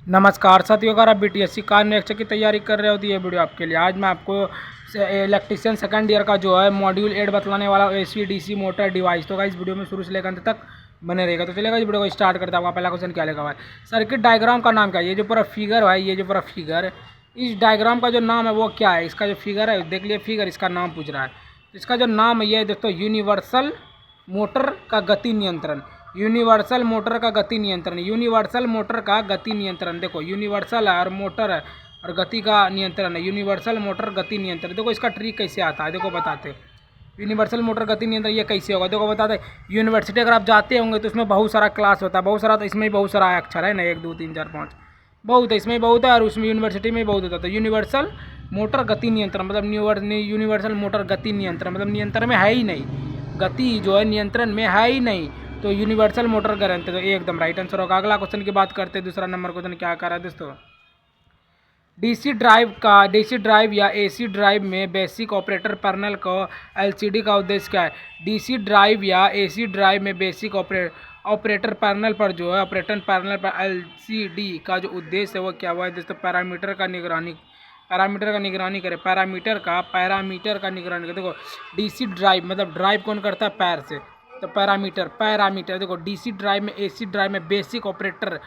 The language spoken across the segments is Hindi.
नमस्कार साथियों, अगर आप बीटीएससी कार निरीक्षक की तैयारी कर रहे हो तो ये वीडियो आपके लिए। आज मैं आपको इलेक्ट्रिशियन सेकंड ईयर का जो है मॉड्यूल 8 बतलाने वाला एसी डीसी मोटर डिवाइस। तो इस वीडियो में शुरू से लेकर अंत तक बने रहेगा। तो चलेगा इस वीडियो को स्टार्ट करते हैं। आपका पहला क्वेश्चन क्या लिखा हुआ है? सर्किट डायग्राम का नाम क्या है? ये जो पूरा फिगर है, ये जो पूरा फिगर, इस डायग्राम का जो नाम है वो क्या है? इसका जो फिगर है, देख लिए फिगर, इसका नाम पूछ रहा है। इसका जो नाम है ये दोस्तों यूनिवर्सल मोटर का गति नियंत्रण। यूनिवर्सल मोटर का गति नियंत्रण, यूनिवर्सल मोटर का गति नियंत्रण। देखो यूनिवर्सल है और मोटर है और गति का नियंत्रण है। यूनिवर्सल मोटर गति नियंत्रण। देखो इसका ट्रिक कैसे आता है, देखो बताते। यूनिवर्सल मोटर गति नियंत्रण ये कैसे होगा, देखो बताते। यूनिवर्सिटी अगर आप जाते होंगे तो उसमें बहुत सारा क्लास होता है, बहुत सारा, तो इसमें भी बहुत सारा अक्षर है ना, 1 2 3 4 5 बहुत है, इसमें बहुत है और उसमें यूनिवर्सिटी में बहुत होता है। यूनिवर्सल मोटर गति नियंत्रण मतलब यूनिवर्सल मोटर गति नियंत्रण मतलब नियंत्रण में है ही नहीं, गति जो है नियंत्रण में है ही नहीं, तो यूनिवर्सल मोटर गारंटी। तो ये एकदम राइट आंसर होगा। अगला क्वेश्चन की बात करते हैं। दूसरा नंबर क्वेश्चन क्या कर रहा है दोस्तों? डीसी ड्राइव या एसी ड्राइव में बेसिक ऑपरेटर पैनल का एलसीडी का उद्देश्य क्या है? डीसी ड्राइव या एसी ड्राइव में बेसिक ऑपरेटर पैनल पर जो है ऑपरेटर पैनल पर एलसीडी का जो उद्देश्य है वो क्या हुआ है दोस्तों? पैरामीटर का निगरानी करे। पैरामीटर का निगरानी करे। देखो डीसी ड्राइव मतलब ड्राइव कौन करता है? पैर से, तो पैरामीटर। देखो डीसी ड्राइव में, एसी ड्राइव में बेसिक ऑपरेटर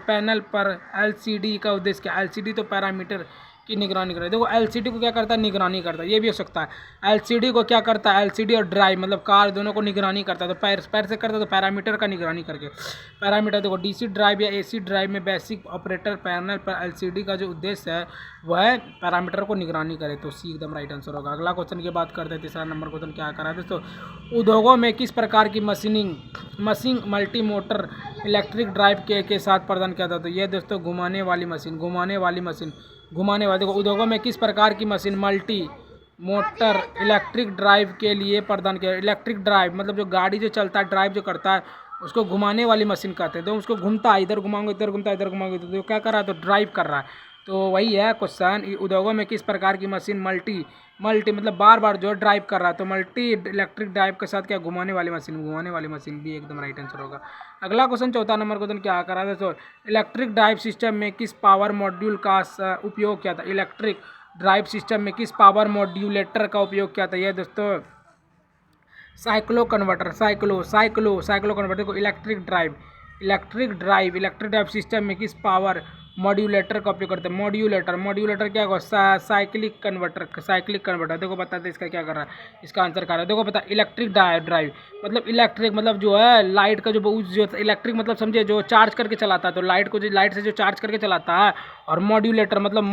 पैनल पर एलसीडी का उद्देश्य क्या? एलसीडी तो पैरामीटर की निगरानी करे। देखो एलसीडी को क्या करता है? निगरानी करता है। ये भी हो सकता है एलसीडी को क्या करता है? एलसीडी और ड्राइव मतलब कार दोनों को निगरानी करता है। तो पैर से करता है, तो पैरामीटर का निगरानी करके पैरामीटर। देखो डीसी ड्राइव या एसी ड्राइव में बेसिक ऑपरेटर पैनल पर एलसीडी का जो उद्देश्य है वह पैरामीटर को निगरानी करे। तो सी एकदम राइट आंसर होगा। अगला क्वेश्चन की बात करते हैं। तीसरा नंबर क्वेश्चन क्या करा है दोस्तों? उद्योगों में किस प्रकार की machine multi motor electric drive के साथ प्रदान किया था? तो ये दोस्तों घुमाने वाली मशीन। देखो उद्योगों में किस प्रकार की machine multi motor electric drive के लिए प्रदान किया? इलेक्ट्रिक ड्राइव मतलब जो गाड़ी जो चलता है, ड्राइव जो करता है, उसको घुमाने वाली मशीन कहते हैं। तो उसको घूमता है, इधर घुमाओगे इधर घूमता है, इधर घुमाओगे तो क्या कर रहा है? तो ड्राइव कर रहा है। तो वही है क्वेश्चन, उद्योगों में किस प्रकार की मशीन मल्टी मतलब बार बार जो ड्राइव कर रहा है। तो मल्टी इलेक्ट्रिक ड्राइव के साथ क्या? घुमाने वाली मशीन भी एकदम राइट आंसर होगा। अगला क्वेश्चन, चौथा नंबर क्वेश्चन क्या कर रहा है? तो इलेक्ट्रिक ड्राइव सिस्टम में किस पावर मॉड्यूल का उपयोग किया था? इलेक्ट्रिक ड्राइव सिस्टम में किस पावर मॉड्यूलेटर का उपयोग किया था? यह दोस्तों साइक्लो कन्वर्टर को इलेक्ट्रिक ड्राइव सिस्टम में किस पावर मॉड्यूलेटर का उपयोग करते हैं? मॉड्यूलेटर क्या होगा? Cyclic converter. देखो बताते इसका क्या कर रहा है, इसका आंसर कर रहा है। देखो बता इलेक्ट्रिक ड्राइव मतलब इलेक्ट्रिक मतलब जो है लाइट का जो इलेक्ट्रिक मतलब समझे जो चार्ज करके चलाता है, तो लाइट से जो चार्ज करके चलाता है। और मॉड्यूलेटर मतलब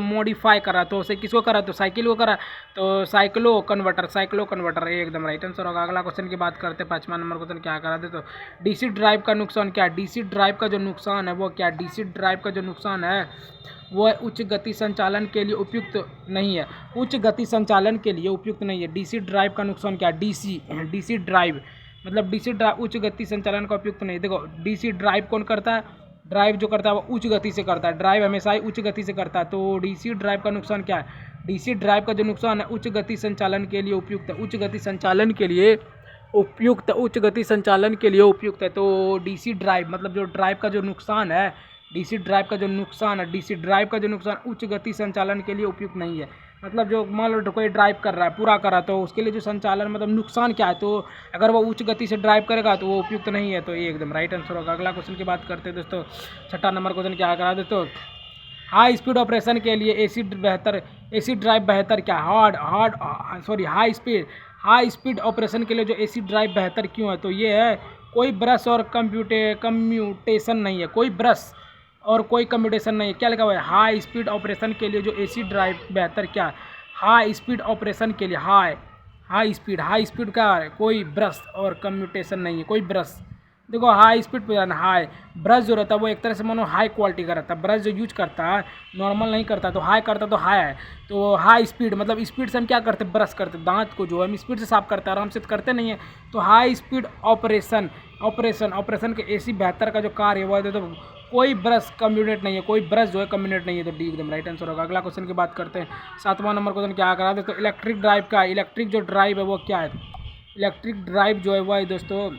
मॉडिफाई करा, तो उसे किसको करा? तो साइकिल को करा। तो साइक्लो कन्वर्टर एकदम राइट आंसर होगा। अगला क्वेश्चन की बात करते हैं। 5वां नंबर क्वेश्चन क्या करा दे? तो डीसी ड्राइव का नुकसान क्या है? डीसी ड्राइव का जो नुकसान है वो क्या? डीसी ड्राइव का जो नुकसान है वो उच्च गति संचालन के लिए उपयुक्त नहीं है। डीसी ड्राइव का नुकसान क्या है? डीसी ड्राइव मतलब डीसी ड्राइव उच्च गति संचालन का उपयुक्त नहीं। देखो डीसी ड्राइव कौन करता है? ड्राइव जो करता है वो उच्च गति से करता है। ड्राइव हमेशा ही उच्च गति से करता है। तो डीसी ड्राइव का नुकसान क्या है? डीसी ड्राइव का जो नुकसान है उच्च गति संचालन के लिए उपयुक्त है। उच्च गति संचालन के लिए उपयुक्त है। तो डीसी ड्राइव मतलब जो ड्राइव का जो नुकसान है, डीसी ड्राइव का जो नुकसान उच्च गति संचालन के लिए उपयुक्त नहीं है। मतलब जो मान लो कोई ड्राइव कर रहा है, पूरा कर रहा है, तो उसके लिए जो संचालन मतलब नुकसान क्या है? तो अगर वो उच्च गति से ड्राइव करेगा तो वो उपयुक्त नहीं है। तो ये एकदम राइट आंसर होगा। अगला क्वेश्चन की बात करते हैं दोस्तों। 6वां नंबर क्वेश्चन क्या करा दोस्तों? हाई स्पीड ऑपरेशन के लिए एसी ड्राइव बेहतर क्या? हाई स्पीड ऑपरेशन के लिए जो एसी ड्राइव बेहतर क्यों है? तो ये है कोई ब्रश और कम्यूटेशन नहीं है। क्या लिखा हुआ है? हाई स्पीड ऑपरेशन के लिए जो एसी ड्राइव बेहतर क्या? हाई स्पीड ऑपरेशन के लिए हाई स्पीड का कोई ब्रश और कम्यूटेशन नहीं है, कोई ब्रश। देखो हाई स्पीड पे जाना, हाई ब्रश जो रहता है वो एक तरह से मानो हाई क्वालिटी का रहता है। ब्रश जो यूज करता है नॉर्मल नहीं करता, तो हाई करता तो हाई है। तो हाई स्पीड मतलब स्पीड से हम क्या करते हैं? ब्रश करते, दांत को जो है हम स्पीड से साफ करते हैं, आराम से करते नहीं है। तो हाई स्पीड ऑपरेशन के एसी बेहतर का जो कार्य हुआ है, तो कोई ब्रश कम्यूनेट नहीं है, तो डी एकदम राइट आंसर होगा। अगला क्वेश्चन की बात करते हैं। 7वां नंबर क्वेश्चन क्या करा दोस्तों? इलेक्ट्रिक जो ड्राइव है वो क्या है? इलेक्ट्रिक ड्राइव जो है वो दोस्तों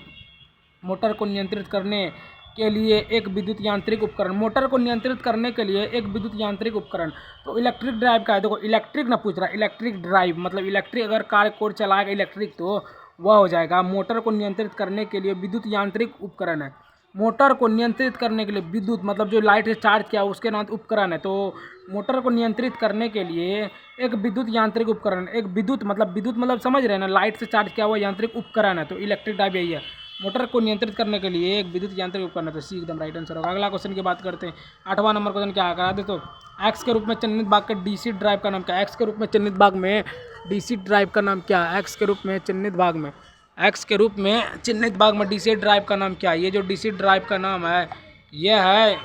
मोटर को नियंत्रित करने के लिए एक विद्युत यांत्रिक उपकरण, मोटर को नियंत्रित करने के लिए एक विद्युत यांत्रिक उपकरण। तो इलेक्ट्रिक ड्राइव का है, देखो इलेक्ट्रिक ना पूछ रहा है, इलेक्ट्रिक ड्राइव मतलब इलेक्ट्रिक, अगर कार को चलाएगा इलेक्ट्रिक तो वह हो जाएगा। मोटर को नियंत्रित करने के लिए विद्युत यांत्रिक उपकरण है। मोटर को नियंत्रित करने के लिए विद्युत मतलब जो लाइट से चार्ज किया उसके नाम उपकरण है। तो मोटर को नियंत्रित करने के लिए एक विद्युत यांत्रिक उपकरण, एक विद्युत मतलब समझ रहे हैं ना, लाइट से चार्ज किया हुआ यांत्रिक उपकरण है। तो इलेक्ट्रिक ड्राइव यही है, मोटर को नियंत्रित करने के लिए एक विद्युत यांत्रिक उपकरण है। तो सी एकदम राइट आंसर होगा। अगला क्वेश्चन की बात करते हैं, 8वां नंबर क्वेश्चन क्या करा दे, तो एक्स के रूप में चिन्हित भाग के डीसी ड्राइव का नाम क्या है? एक्स के रूप में चिन्हित भाग में डीसी ड्राइव का नाम क्या है? एक्स के रूप में चिन्हित भाग में, एक्स के रूप में चिन्हित भाग में डीसी ड्राइव का नाम क्या है? ये जो डीसी ड्राइव का नाम है यह है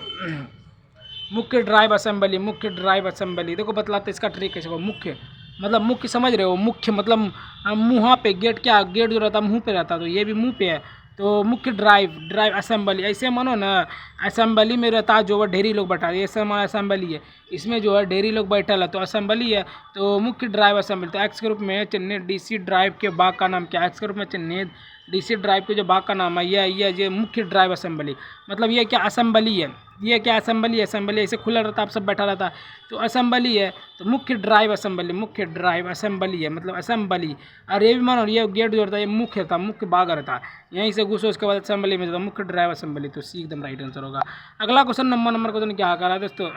मुख्य ड्राइव असेंबली। मुख्य ड्राइव असेंबली देखो बतलाते इसका ट्रिक कैसे। मुख्य मतलब मुख्य समझ रहे हो, मुख्य मतलब मुँह पे, गेट क्या, गेट जो रहता है मुँह पे रहता है, तो ये भी मुँह पे है। तो मुख्य ड्राइव असेंबली, ऐसे मानो ना असेंबली में रहता है जो वह ढेरी लोग बैठा है, ये सब असेंबली है, इसमें जो है ढेरी लोग बैठा है तो असेंबली है। तो मुख्य ड्राइव असेंबली। तो एक्स के रूप में चिन्हित डीसी ड्राइव के भाग का नाम क्या है? एक्स के रूप में चिन्हित डीसी ड्राइव के जो भाग का नाम है ये मुख्य ड्राइव असेंबली। मतलब ये क्या असेंबली है, ये क्या असेंबली है, असेंबली ऐसे खुला रहता है, आप सब बैठा रहता है तो असेंबली है। तो मुख्य ड्राइव असेंबली, मुख्य ड्राइव असेंबली है मतलब असेंबली। और ये भी मानो ये गेट जो रहता है ये मुख्य था, मुख्य भाग रहता है, यहीं से घुसो उसके बाद असेंबली में जाता है, मुख्य ड्राइव असेंबली। तो सी एकदम राइट आंसर होगा। अगला क्वेश्चन नंबर क्वेश्चन क्या करा है दोस्तों,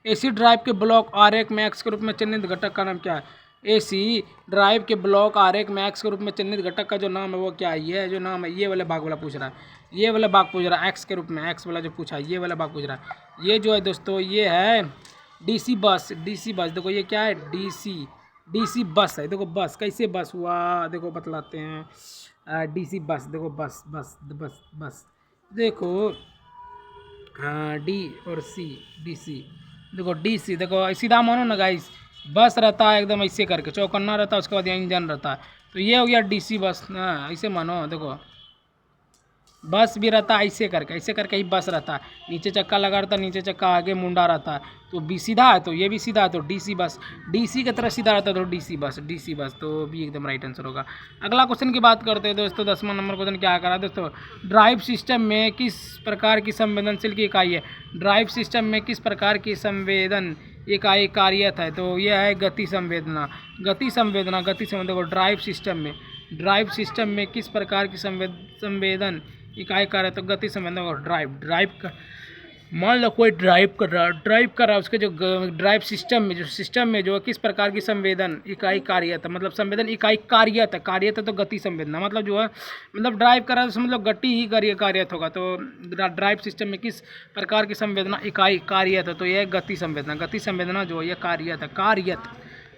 एसी ड्राइव के ब्लॉक आरेख में एक्स के रूप में चिन्हित घटक का नाम क्या है? एसी ड्राइव के ब्लॉक आरेख में एक्स के रूप में चिन्हित घटक का जो नाम है वो क्या है? ये जो नाम है ये वाला भाग वाला पूछ रहा है, ये वाला भाग पूछ रहा है एक्स के रूप में, एक्स वाला जो पूछा है ये वाला भाग पूछ रहा है। ये जो है दोस्तों ये है डीसी बस। डीसी बस देखो ये क्या है, डीसी बस है। देखो बस कैसे बस हुआ देखो बतलाते हैं। डीसी बस देखो बस बस बस बस देखो डी और सी, डीसी देखो डीसी देखो सीधा मानो ना गाइस, बस रहता है एकदम ऐसे करके, चौकन्ना रहता है, उसके बाद इंजन रहता है, तो ये हो गया डीसी बस ना, ऐसे मानो। देखो बस भी रहता है ऐसे करके ही बस रहता है, नीचे चक्का लगा रहता है, नीचे चक्का आगे मुंडा रहता है, तो बी सीधा है तो ये भी सीधा है, तो डीसी बस, डीसी की तरह सीधा रहता है तो डीसी बस, तो भी एकदम राइट आंसर होगा। अगला क्वेश्चन की बात करते हैं दोस्तों, 10वां नंबर क्वेश्चन क्या करा दोस्तों, ड्राइव सिस्टम में किस प्रकार की संवेदनशील की इकाई है? ड्राइव सिस्टम में किस प्रकार की संवेदन इकाई कार्यरत है? तो यह है गति संवेदना। देखो ड्राइव सिस्टम में किस प्रकार की संवेदन इकाई कार्य, तो गति संवेदन और ड्राइव का मान लो कोई ड्राइव कर रहा है उसके जो ड्राइव सिस्टम में जो किस प्रकार की संवेदन इकाई कार्यत है, मतलब संवेदन इकाई कार्यत है तो गति संवेदना, मतलब जो है मतलब ड्राइव कर रहा है तो मतलब गति ही कार्यत होगा। तो ड्राइव सिस्टम में किस प्रकार की संवेदना इकाई कार्यत है, तो यह गति संवेदना जो है कार्यत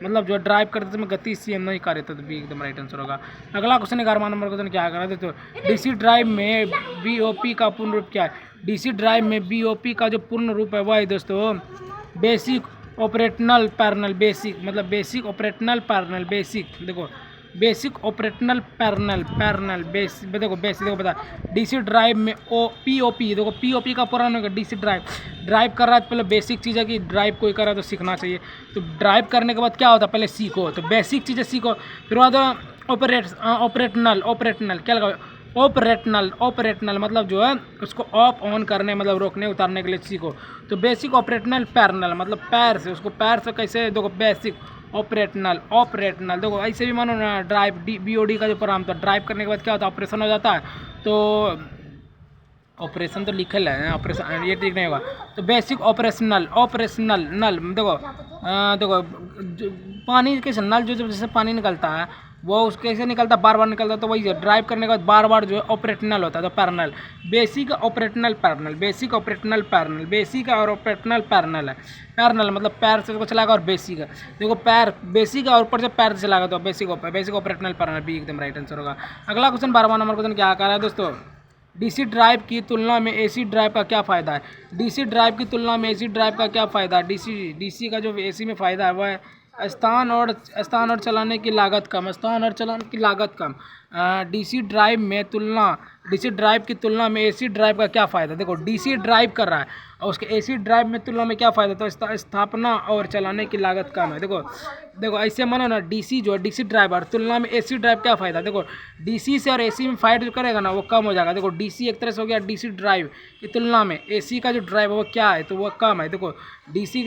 मतलब जो ड्राइव करते समय गति सी एम नहीं कार्य, तो भी एकदम राइट आंसर होगा। अगला क्वेश्चन 11वां नंबर क्वेश्चन क्या करा तो डीसी ड्राइव में बीओपी का पूर्ण रूप क्या है? डीसी ड्राइव में बीओपी का जो पूर्ण रूप है वह है दोस्तों basic operational parallel, basic operational parallel, देखो बेसिक ऑपरेशनल पैरेलल देखो बता डीसी ड्राइव में पीओपी, देखो पीओपी का पूरा नाम है डीसी ड्राइव कर रहा है तो पहले बेसिक चीज़ है कि ड्राइव कोई कर रहा है तो सीखना चाहिए। तो ड्राइव करने के बाद क्या होता है, पहले सीखो, तो बेसिक चीज़ें सीखो, फिर बाद ऑपरेशनल क्या लगा, ऑपरेशनल मतलब जो है उसको ऑफ ऑन करने मतलब रोकने उतारने के लिए सीखो। तो बेसिक ऑपरेशनल पैरेलल मतलब पैर से, उसको पैर से कैसे, देखो बेसिक ऑपरेशनल देखो ऐसे भी मानो ना ड्राइव बीओडी का जो प्रोग्राम था, ड्राइव करने के बाद क्या होता है ऑपरेशन हो जाता है, तो ऑपरेशन तो लिखल है ऑपरेशन, ये ठीक नहीं होगा। तो बेसिक ऑपरेशनल नल देखो पानी के नल जो जैसे पानी निकलता है वो उसके कैसे निकलता है, बार बार निकलता है, तो वही ड्राइव करने के बाद बार बार जो है ऑपरेशनल होता है। तो parallel basic operational parallel, basic और ऑपरेशनल पैरेलल है। पैरेलल मतलब पैर से चलाएगा और बेसिक है देखो पैर बेसिक है और ऊपर से पैर से चलाएगा तो बेसिक ऑपरेशनल पैरेलल भी एकदम राइट आंसर होगा। अगला क्वेश्चन 12वां नंबर क्वेश्चन क्या कर रहा है दोस्तों, डीसी ड्राइव की तुलना में एसी ड्राइव का क्या फ़ायदा है? डीसी ड्राइव की तुलना में एसी ड्राइव का क्या फ़ायदा है? डीसी का जो एसी में फ़ायदा है वह है स्थान और चलाने की लागत कम, डीसी ड्राइव में तुलना डीसी ड्राइव की तुलना में एसी ड्राइव का क्या फ़ायदा। देखो डीसी ड्राइव कर रहा है और उसके एसी ड्राइव में तुलना में क्या फ़ायदा, तो स्थापना और चलाने की लागत कम है। देखो देखो ऐसे मानो ना, डीसी जो है डीसी ड्राइव और तुलना में एसी ड्राइव क्या फ़ायदा। देखो डीसी से और एसी में फाइट जो करेगा ना वो कम हो जाएगा। देखो डीसी एक तरह से हो गया डीसी ड्राइव की तुलना में एसी का जो ड्राइव है वो क्या है, तो वो कम है। देखो डीसी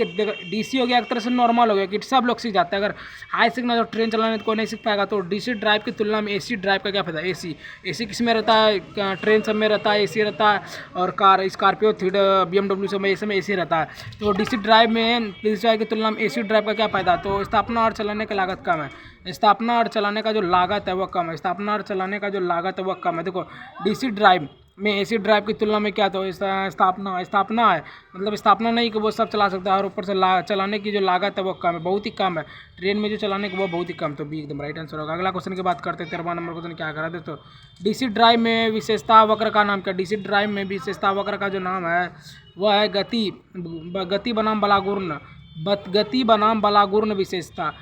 हो गया एक तरह से नॉर्मल हो गया कि सब लोग सीख जाते हैं। अगर हाई सीखना तो ट्रेन चलाने तो कोई नहीं सीख पाएगा। तो डीसी ड्राइव की तुलना में एसी ड्राइव का क्या फायदा। एसी किस में रहता है, ट्रेन सब में रहता है एसी रहता है, और कार स्कॉर्पियो BMW सब में एसी रहता है। तो डीसी ड्राइव में डीसी ड्राइव की तुलना में एसी ड्राइव का क्या फायदा, तो स्थापना और चलाने की लागत कम है। स्थापना और चलाने का जो लागत है वो कम है। स्थापना और चलाने का जो लागत है वो कम है। देखो डीसी ड्राइव में एसी ड्राइव की तुलना में क्या, तो स्थापना है, मतलब स्थापना नहीं कि वो सब चला सकता है, और ऊपर से चलाने की जो लागत है वो कम है, बहुत ही कम है। ट्रेन में जो चलाने की वो बहुत ही कम, तो बी एकदम राइट आंसर होगा। अगला क्वेश्चन की बात करते हैं, 13वां नंबर क्वेश्चन क्या करा दोस्तों। डीसी ड्राइव में विशेषता वक्र का नाम क्या। डीसी ड्राइव में विशेषता वक्र का जो नाम है वह है गति बनाम बलागुर्ण विशेषता।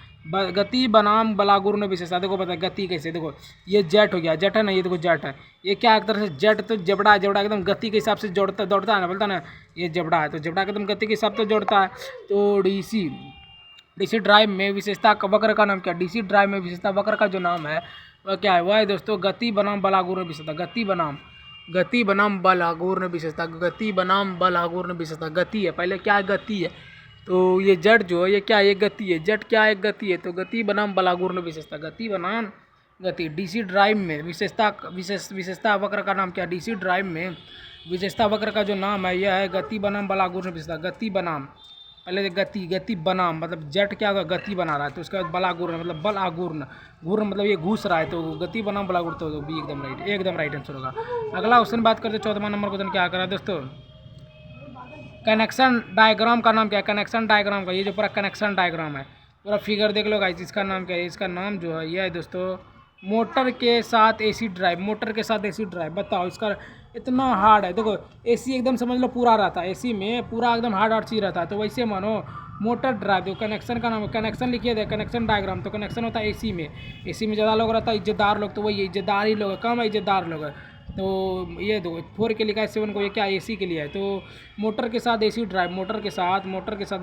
गति बनाम बलागुर्ण विशेषता। देखो पता है गति कैसे, देखो ये जेट हो गया, जेट है ना, ये देखो जेट है, ये क्या एक तरह से जेट तो जबड़ा है, जबड़ा एकदम गति के हिसाब से दौड़ता है ना, बोलता ना ये जबड़ा है, तो जबड़ा एकदम गति के हिसाब से दौड़ता है। तो डीसी ड्राइव में विशेषता वक्र का नाम क्या। डीसी ड्राइव में विशेषता वक्र का जो नाम है वह क्या है, वह है दोस्तों गति बनाम बलागुर्ण विशेषता। गति बनाम बलागुर्ण विशेषता। गति है, पहले क्या है, गति है, तो ये जड़ जो है ये क्या है, ये गति है, जड़ क्या है, गति है, तो गति बनाम बलागुर्ण विशेषता। डीसी ड्राइव में विशेषता वक्र का नाम क्या। डीसी ड्राइव में विशेषता वक्र का जो नाम है यह है गति बनाम बलागुर्ण विशेषता। गति बनाम मतलब जट क्या होगा, गति बना रहा है, तो उसके बाद बलागुर्ण मतलब बलागुर्ण, गुर्ण मतलब ये घुस रहा है, तो गति बनाम बलागुर्ण, तो बी एकदम राइट आंसर होगा। अगला क्वेश्चन बात करते हैं, 14वां नंबर क्वेश्चन क्या करा दोस्तों। कनेक्शन डायग्राम का नाम क्या है। कनेक्शन डायग्राम का, ये जो पूरा कनेक्शन डायग्राम है, पूरा फिगर देख लो गाइस, इसका नाम क्या है। इसका नाम जो है यह है दोस्तों मोटर के साथ एसी ड्राइव। बताओ इसका इतना हार्ड है। देखो एसी एकदम समझ लो पूरा रहता है, एसी में पूरा एकदम हार्ड चीज़ रहता है, तो वैसे मानो मोटर ड्राइव। देखो कनेक्शन का नाम है, कनेक्शन लिखिए दे, कनेक्शन डायग्राम, तो कनेक्शन होता है एसी में ज़्यादा लोग रहता है, इज्जतदार लोग, तो वही इज्जतदार ही लोग है, कम है इज्जतदार लोग है। तो ये दो 4 के लिखा है, 7 को ये क्या एसी के लिए है, तो मोटर के साथ एसी ड्राइव,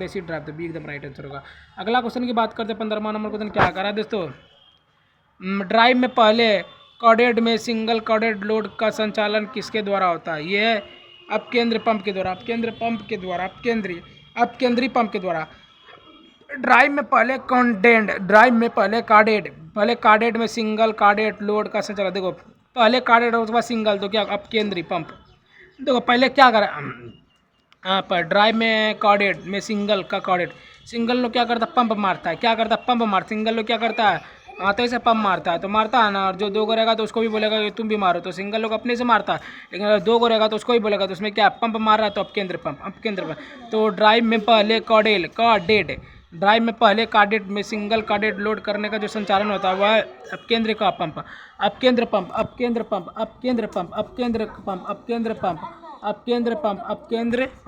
एसी ड्राइव, तो बी एकदम राइट आंसर होगा। अगला क्वेश्चन की बात करते हैं, 15वां नंबर क्वेश्चन क्या करा है दोस्तों। ड्राइव में पहले कॉर्डेड में सिंगल कॉर्डेड लोड का संचालन किसके द्वारा होता है। ये है अपकेंद्री पंप के द्वारा। ड्राइव में पहले कार्डेड में सिंगल कार्डेड लोड का संचालन। देखो पहले कार्डेड और उसके बाद सिंगल, तो क्या अपकेंद्री पंप। देखो पहले क्या करा पर ड्राइव में कॉर्डेड में सिंगल लोग क्या करता है, पंप मारता है, सिंगल लोग क्या करता है, आते से पंप मारता है, तो मारता है ना, और जो 2 को रहेगा तो उसको भी बोलेगा कि तुम भी मारो, तो सिंगल लोग अपने से मारता है, लेकिन अगर 2 को रहेगा तो उसको भी बोलेगा, तो उसमें क्या पंप मार रहा है, तो अपकेंद्र पंप। तो ड्राइव में पहले कार्डेड में सिंगल कार्डेड लोड करने का जो संचालन होता है वह अपकेंद्र का पंप।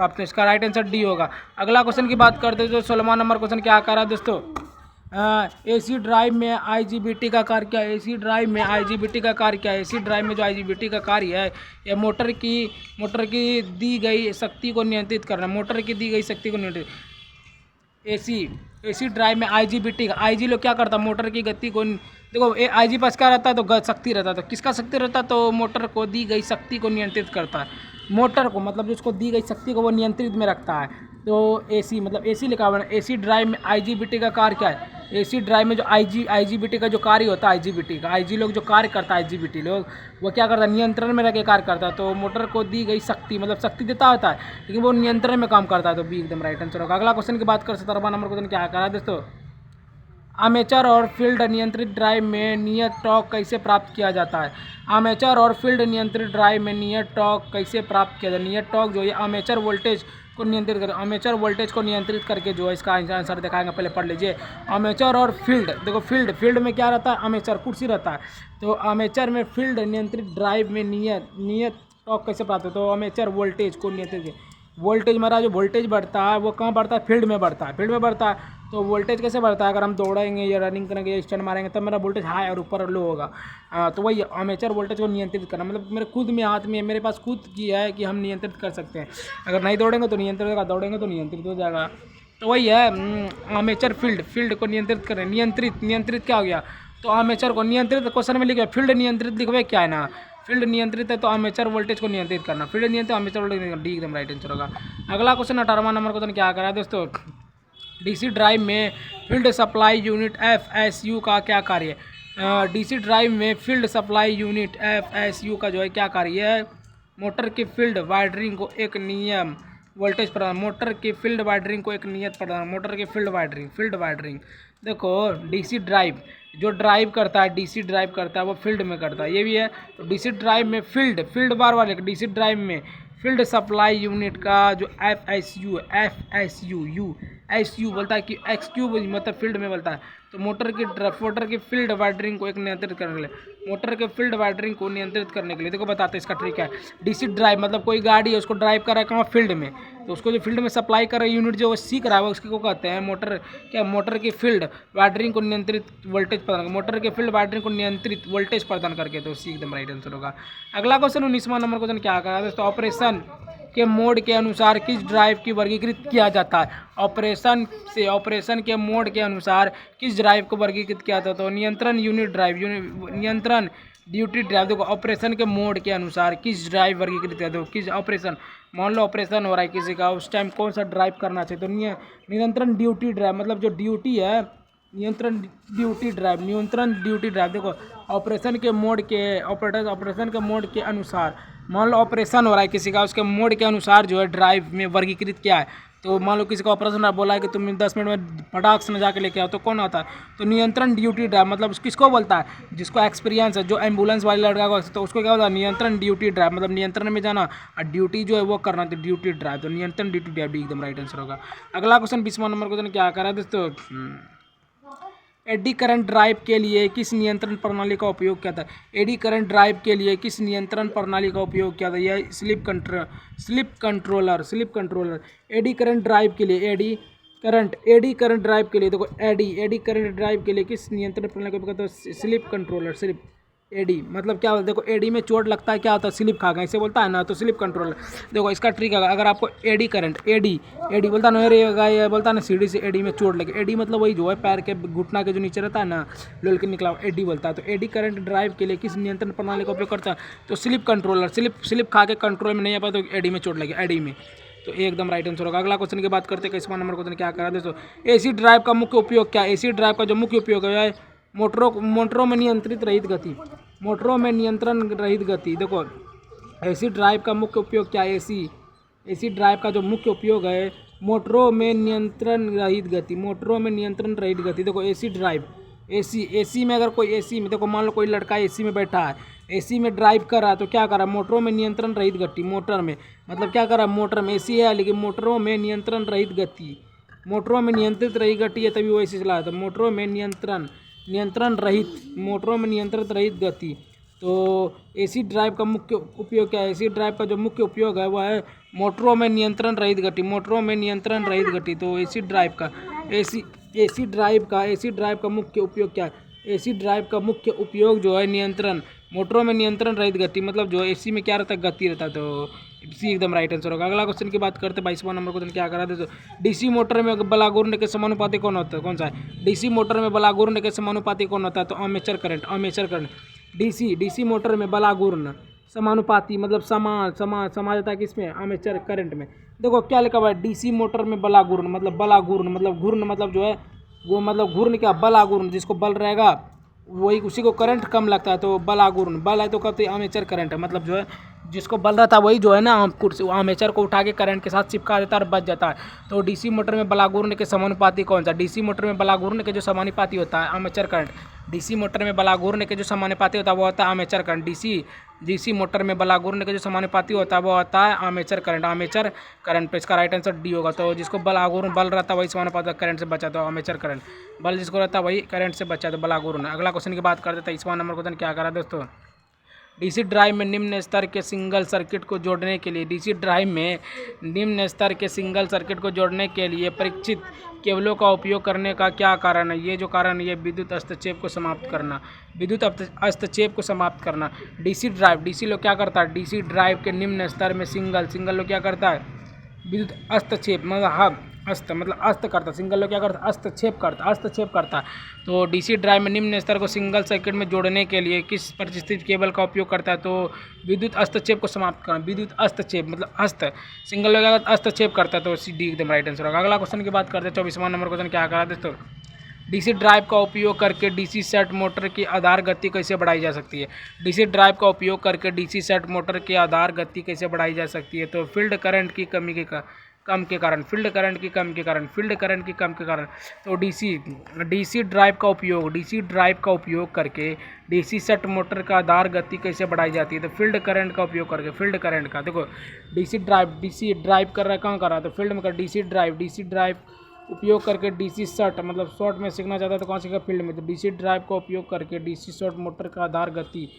तो इसका राइट आंसर डी होगा। अगला क्वेश्चन की बात करते हैं, तो 16वां नंबर क्वेश्चन क्या आ रहा है दोस्तों। एसी ड्राइव में आईजीबीटी का कार्य क्या है। एसी ड्राइव में जो आईजीबीटी का कार्य है, यह मोटर की दी गई शक्ति को नियंत्रित करना। एसी ड्राइव में आईजी लोग क्या करता है, मोटर की गति को। देखो आईजी पास क्या रहता है, तो शक्ति रहता है, तो किसका शक्ति रहता है, तो मोटर को दी गई शक्ति को नियंत्रित करता है। मोटर को मतलब जिसको दी गई शक्ति को वो नियंत्रित में रखता है। तो एसी मतलब एसी लिखा हुआ है। एसी ड्राइव में आईजीबीटी का कार्य क्या है। एसी ड्राइव में जो आईजीबीटी का जो कार्य होता है, आईजी लोग जो कार्य करता है, आईजीबीटी लोग वो क्या करता है, नियंत्रण में रह के कार्य करता है। तो मोटर को दी गई शक्ति मतलब शक्ति देता होता है, लेकिन वो नियंत्रण में काम करता है, तो बी एकदम राइट आंसर होगा। अगला क्वेश्चन की बात कर 17वां नंबर क्वेश्चन क्या करा है दोस्तों। आर्मेचर और फील्ड नियंत्रित ड्राइव में नियत टॉर्क कैसे प्राप्त किया जाता है। आर्मेचर और फील्ड नियंत्रित ड्राइव में नियत टॉर्क कैसे प्राप्त किया जाए। नियत टॉर्क जो है आर्मेचर वोल्टेज को नियंत्रित करके जो है इसका आंसर दिखाएंगे, पहले पढ़ लीजिए। आर्मेचर और फील्ड, देखो फील्ड में क्या रहता है, आर्मेचर कुर्सी रहता है, तो आर्मेचर में फील्ड नियंत्रित ड्राइव में नियत टॉर्क कैसे प्राप्त होता है, तो आर्मेचर वोल्टेज को नियंत्रित, वोल्टेज हमारा जो वोल्टेज बढ़ता है वो कहाँ बढ़ता है, फील्ड में बढ़ता है, तो वोल्टेज कैसे बढ़ता है, अगर हम दौड़ेंगे या रनिंग करेंगे या स्टैंड मारेंगे तब मेरा वोल्टेज हाई और ऊपर लो होगा। तो वही आर्मेचर वोल्टेज को नियंत्रित करना, मतलब मेरे खुद में हाथ में, मेरे पास खुद की है कि हम नियंत्रित कर सकते हैं। अगर नहीं दौड़ेंगे तो नियंत्रित होगा, दौड़ेंगे तो नियंत्रित हो जाएगा। तो वही है आर्मेचर फील्ड को नियंत्रित करें। नियंत्रित क्या हो गया, तो आर्मेचर को नियंत्रित, क्वेश्चन में लिखे फील्ड नियंत्रित लिखवे क्या है ना, फील्ड नियंत्रित है तो आर्मेचर वोल्टेज को नियंत्रित करना, फील्ड नियंत्रित आर्मेचर वोल्टेज डी एकदम राइट आंसर होगा। अगला क्वेश्चन 18वां नंबर क्वेश्चन क्या करा है दोस्तों, डीसी ड्राइव में फील्ड सप्लाई यूनिट FSU का क्या कार्य है। डीसी ड्राइव में फील्ड सप्लाई यूनिट FSU का जो है क्या कार्य है, मोटर की फील्ड वाइडरिंग को एक नियम वोल्टेज प्रदान, मोटर की फील्ड वाइडरिंग को एक नियत प्रदान, मोटर की फील्ड वाइडरिंग। देखो डीसी ड्राइव जो ड्राइव करता है, डीसी ड्राइव करता है वो फील्ड में करता है, ये भी है। तो डीसी ड्राइव में फील्ड बार बार लेकर डीसी ड्राइव में फील्ड सप्लाई यूनिट का जो FSU बोलता है कि XQ मतलब फील्ड में बोलता है। तो मोटर की फील्ड वाइडरिंग को एक नियंत्रित करने के लिए, मोटर के फील्ड वाइडरिंग को नियंत्रित करने के लिए देखो बताते हैं इसका ट्रिक है। डीसी ड्राइव मतलब कोई गाड़ी है उसको ड्राइव कर रहा है कहाँ, फील्ड में, तो उसको जो फील्ड में सप्लाई कर रहा है यूनिट जो वो सीख रहा है उसको कहते हैं मोटर की फील्ड वाइडरिंग को नियंत्रित वोल्टेज प्रदान, मोटर के फील्ड वाइडरिंग को नियंत्रित वोल्टेज प्रदान करके, तो सी एकदम राइट आंसर होगा। अगला क्वेश्चन 19वां नंबर क्वेश्चन क्या करा दोस्तों, ऑपरेशन के मोड के अनुसार किस ड्राइव की वर्गीकृत किया जाता है। ऑपरेशन के मोड के अनुसार किस ड्राइव को वर्गीकृत किया जाता है, तो नियंत्रण यूनिट ड्राइव, नियंत्रण ड्यूटी ड्राइव। देखो ऑपरेशन के मोड के अनुसार किस ड्राइव वर्गीकृत किया, देखो किस ऑपरेशन, मान लो ऑपरेशन हो रहा है किसी का, उस टाइम कौन सा ड्राइव करना चाहिए, तो नियंत्रण ड्यूटी ड्राइव, मतलब जो ड्यूटी है नियंत्रण ड्यूटी ड्राइव। देखो ऑपरेशन के मोड के अनुसार, मान लो ऑपरेशन हो रहा है किसी का, उसके मोड के अनुसार जो है ड्राइव में वर्गीकृत किया है। तो मान लो किसी का ऑपरेशन बोला है कि तुम 10 मिनट में फटाक से जाके लेके आओ, तो कौन आता है, तो नियंत्रण ड्यूटी ड्राइव, मतलब किसको बोलता है, जिसको एक्सपीरियंस है, जो एम्बुलेंस वाले लड़का को, तो उसको क्या होता है नियंत्रण ड्यूटी ड्राइव, मतलब नियंत्रण में जाना और ड्यूटी जो है वो करना, तो ड्यूटी ड्राइव, तो नियंत्रण ड्यूटी ड्राइव एकदम राइट आंसर होगा। अगला क्वेश्चन 20वां नंबर क्वेश्चन क्या करा दोस्तों, एडी करंट ड्राइव के लिए किस नियंत्रण प्रणाली का उपयोग किया था। एडी करंट ड्राइव के लिए किस नियंत्रण प्रणाली का उपयोग किया था, यह slip controller. Eddy current drive के लिए एडी करंट ड्राइव के लिए देखो एडी करंट ड्राइव के लिए किस नियंत्रण प्रणाली का उपयोग किया था, स्लिप कंट्रोलर। एडी मतलब क्या होता है, देखो एडी में चोट लगता है क्या होता है, स्लिप खा गए ऐसे बोलता है ना, तो स्लिप कंट्रोलर। देखो इसका ट्रिक है, अगर आपको एडी करंट एडी बोलता ना ये बोलता है ना सीढ़ी से एडी में चोट लगे, एडी मतलब वही जो है पैर के घुटना के जो नीचे रहता है ना लोल के निकला एडी बोलता है। तो एडी करंट ड्राइव के लिए किस नियंत्रण प्रणाली का उपयोग करता है, तो स्लिप कंट्रोलर। स्लिप खा के कंट्रोल में नहीं आ पाया तो एडी में चोट लगे, एडी में, तो एकदम राइट आंसर होगा। अगला क्वेश्चन की बात करते हैं, 21वां नंबर क्वेश्चन क्या करा दोस्तों, एसी ड्राइव का मुख्य उपयोग क्या है। एसी ड्राइव का जो मुख्य उपयोग है मोटरों में नियंत्रित रहित गति, मोटरों में नियंत्रण रहित गति। देखो एसी ड्राइव का मुख्य उपयोग क्या है, एसी ड्राइव का जो मुख्य उपयोग है मोटरों में नियंत्रण रहित गति, देखो एसी ड्राइव, एसी में अगर कोई एसी में, देखो मान लो कोई लड़का एसी में बैठा है, एसी में ड्राइव कर रहा है, तो क्या कर रहा है, मोटरों में नियंत्रण रहित गति, मोटर में मतलब क्या कर रहा है, मोटर में एसी है लेकिन मोटरों में नियंत्रण रहित गति, मोटरों में नियंत्रित रहित गति है तभी वो एसी चला रहा है। तो मोटरों में नियंत्रित रहित गति। तो एसी ड्राइव का मुख्य उपयोग क्या है, एसी ड्राइव का जो मुख्य उपयोग है वह है मोटरों में नियंत्रण रहित गति। तो एसी ड्राइव का मुख्य उपयोग क्या है, एसी ड्राइव का मुख्य उपयोग जो है नियंत्रण, मोटरों में नियंत्रण रहित गति, मतलब जो एसी में क्या रहता है, गति रहता है, तो सी एकदम राइट आंसर होगा। अगला क्वेश्चन की बात करते हैं, 22वां नंबर क्वेश्चन क्या करा देते, डीसी मोटर में बल घूर्णन के समानुपाती कौन सा है, डीसी मोटर में बल घूर्णन के समानुपाती कौन होता है, तो आर्मेचर करंट। डीसी मोटर में बल घूर्णन समानुपाती मतलब समा जाता है किसमें, आर्मेचर करंट में। देखो क्या लिखा हुआ है, डीसी मोटर में बल घूर्णन मतलब घूर्णन मतलब जो है वो मतलब घूर्णन क्या, बल घूर्णन, जिसको बल रहेगा वही उसी को करंट कम लगता है, तो बल घूर्णन, बल है तो कहते हैं आर्मेचर करंट है, मतलब जो है जिसको बल रहता है वही जो है ना आर्मेचर को उठा के करंट के साथ चिपका देता है और बच जाता है। तो डीसी मोटर में बल घूर्णन के समानुपाती कौन सा, डीसी मोटर में बल घूर्णन के जो समानुपाती होता है आर्मेचर करंट, डीसी मोटर में बल घूर्णन के जो समानुपाती होता है वो होता है आर्मेचर करंट। डीसी मोटर में बल घूर्णन के जो समानुपाती होता है वो होता है आर्मेचर करंट पे इसका राइट आंसर डी होगा। तो जिसको बल रहता है वही समानुपाती करंट से बचा, तो आर्मेचर करंट, बल जिसको रहता है वही करंट से बचा, तो बल घूर्णन। अगला क्वेश्चन की बात करते हैं, 23वां नंबर क्वेश्चन क्या करा दोस्तों, डीसी ड्राइव में निम्न स्तर के सिंगल सर्किट को जोड़ने के लिए डीसी ड्राइव में निम्न स्तर के सिंगल सर्किट को जोड़ने के लिए परीक्षित केबलों का उपयोग करने का क्या कारण है? ये जो कारण है ये विद्युत हस्तक्षेप को समाप्त करना, विद्युत हस्तक्षेप को समाप्त करना। डीसी ड्राइव, डीसी लोग क्या करता है, डीसी ड्राइव के निम्न स्तर में सिंगल लोग क्या करता है, विद्युत हस्तक्षेप मतलब अस्त करता, सिंगल लोग क्या करता, हस्तक्षेप करता। तो डीसी ड्राइव में निम्न स्तर को सिंगल सर्किट में जोड़ने के लिए किस प्रतिष्ठित केबल का उपयोग करता है? तो विद्युत हस्तक्षेप को समाप्त करना, विद्युत हस्तक्षेप मतलब सिंगल लोग हस्तक्षेप करता है, तो सी डी एकदम राइट आंसर होगा। अगला क्वेश्चन की बात करते हैं, 24वां नंबर क्वेश्चन क्या करा दोस्तों, डीसी ड्राइव का उपयोग करके डीसी सेट मोटर की आधार गति कैसे बढ़ाई जा सकती है? डीसी ड्राइव का उपयोग करके डीसी सेट मोटर की आधार गति कैसे बढ़ाई जा सकती है? तो फील्ड करंट की कमी के कम के कारण, फील्ड करंट की कम के कारण। तो डीसी ड्राइव का उपयोग करके डीसी सेट मोटर का आधार गति कैसे बढ़ाई जाती है? तो फील्ड करंट का उपयोग करके, फील्ड करंट का देखो डीसी ड्राइव कर रहा है, कहाँ कर रहा है, तो फील्ड में कर, डीसी ड्राइव उपयोग करके डीसी शॉर्ट मतलब शॉर्ट में सीखना चाहता है तो कौन सीखा, फील्ड में। तो डीसी ड्राइव का उपयोग करके डीसी शॉर्ट मोटर का आधार गति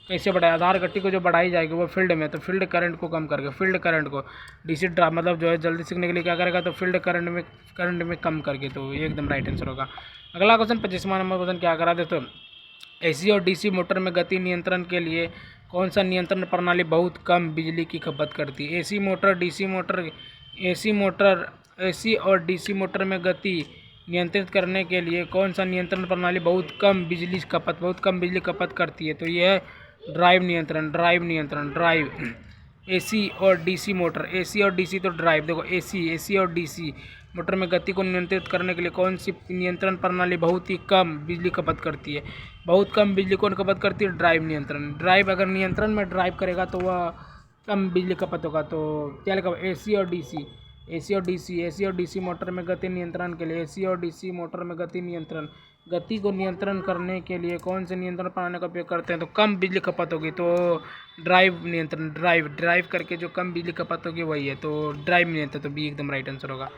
कैसे बढ़ाए, आधार गति को जो बढ़ाई जाएगी वो फील्ड में, तो फील्ड करंट को कम करके, फील्ड करंट को डीसी ड्राइव मतलब जो है जल्दी सीखने के लिए क्या करेगा, तो फील्ड करंट में कम करके, तो ये एकदम राइट आंसर होगा। अगला क्वेश्चन 25वां नंबर क्वेश्चन क्या करा दे, तो एसी और डीसी मोटर में गति नियंत्रण के लिए कौन सा नियंत्रण प्रणाली बहुत कम बिजली की खपत करती है? एसी और डीसी मोटर में गति नियंत्रित करने के लिए कौन सा नियंत्रण प्रणाली बहुत कम बिजली खपत करती है? तो यह है ड्राइव नियंत्रण। एसी और डीसी तो ड्राइव, देखो एसी और डीसी मोटर में गति को नियंत्रित करने के लिए कौन सी नियंत्रण प्रणाली बहुत ही कम बिजली खपत करती है? बहुत कम बिजली कौन खपत करती है? ड्राइव नियंत्रण। ड्राइव अगर नियंत्रण में ड्राइव करेगा तो वह कम बिजली खपत होगा। तो क्या लिखा, एसी और डीसी मोटर में गति नियंत्रण के लिए, एसी और डीसी मोटर में गति को नियंत्रण करने के लिए कौन से नियंत्रण प्रणाली का उपयोग करते हैं? तो कम बिजली खपत होगी, तो ड्राइव नियंत्रण, ड्राइव करके जो कम बिजली खपत होगी वही है, तो ड्राइव नियंत्रण, तो बी एकदम राइट आंसर होगा।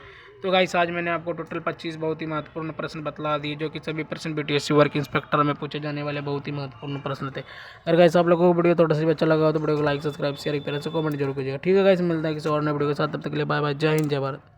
तो गाइस आज मैंने आपको टोटल 25 बहुत ही महत्वपूर्ण प्रश्न बतला दिए, जो कि सभी प्रश्न बीटीएससी वर्क इंस्पेक्टर में पूछे जाने वाले बहुत ही महत्वपूर्ण प्रश्न थे। अगर गाइस आप लोगों को वीडियो थोड़ा सा भी अच्छा लगा तो वीडियो को लाइक, सब्सक्राइब, शेयर, कमेंट जरूर कीजिएगा। ठीक है गाइस, मिलता है किसी और नए वीडियो के साथ, तब तक के लिए बाय बाय, जय हिंद, जय भारत।